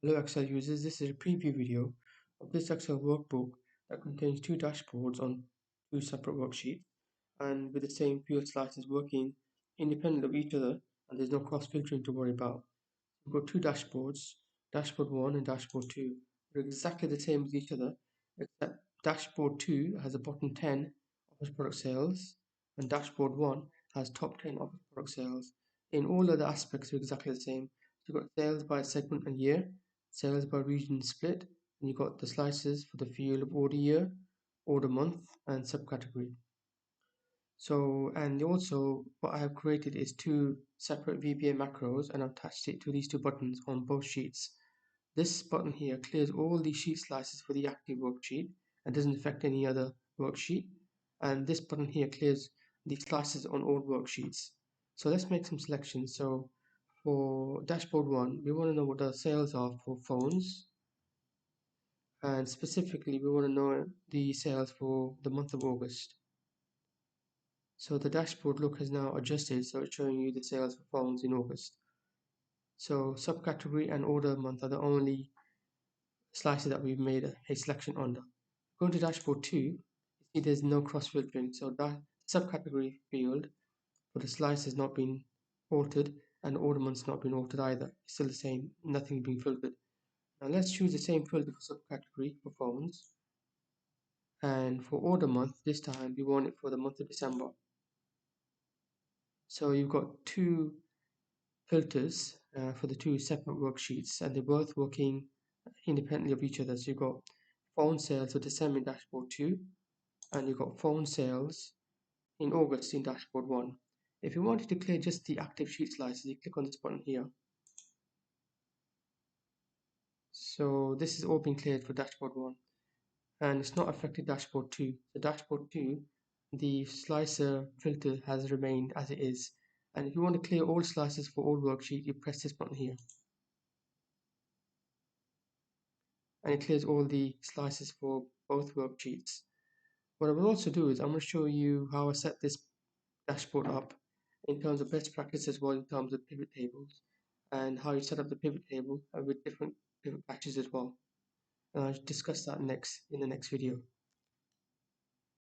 Hello Excel users, this is a preview video of this Excel workbook that contains two dashboards on two separate worksheets and with the same field slices working independent of each other, and there's no cross filtering to worry about. We've got two dashboards, dashboard 1 and dashboard 2. They're exactly the same as each other, except dashboard 2 has a bottom 10 office product sales and dashboard 1 has top 10 office product sales. In all other aspects, they're exactly the same. So you've got sales by segment and year, sales by region split, and you've got the slices for the field of order year, order month, and subcategory. So, and also what I have created is two separate VBA macros and I've attached it to these two buttons on both sheets. This button here clears all the sheet slices for the active worksheet and doesn't affect any other worksheet. And this button here clears the slices on all worksheets. So let's make some selections. So for dashboard 1, we want to know what the sales are for phones. And specifically, we want to know the sales for the month of August. So the dashboard look has now adjusted, so it's showing you the sales for phones in August. So subcategory and order month are the only slices that we've made a selection under. Going to dashboard 2, you see there's no cross filtering, so that subcategory field for the slice has not been altered and the order month's not been altered either. It's still the same, nothing being filtered. Now let's choose the same filter for subcategory for phones. And for order month, this time we want it for the month of December. So you've got two filters for the two separate worksheets and they're both working independently of each other. So you've got phone sales for December in dashboard 2 and you've got phone sales in August in dashboard 1. If you wanted to clear just the active sheet slices, you click on this button here. So this is all been cleared for dashboard 1 and it's not affected dashboard 2. So dashboard 2, the slicer filter has remained as it is. And if you want to clear all slices for all worksheet, you press this button here. And it clears all the slices for both worksheets. What I will also do is I'm going to show you how I set this dashboard up in terms of best practice as well in terms of pivot tables and how you set up the pivot table with different pivot patches as well. And I'll discuss that next in the next video.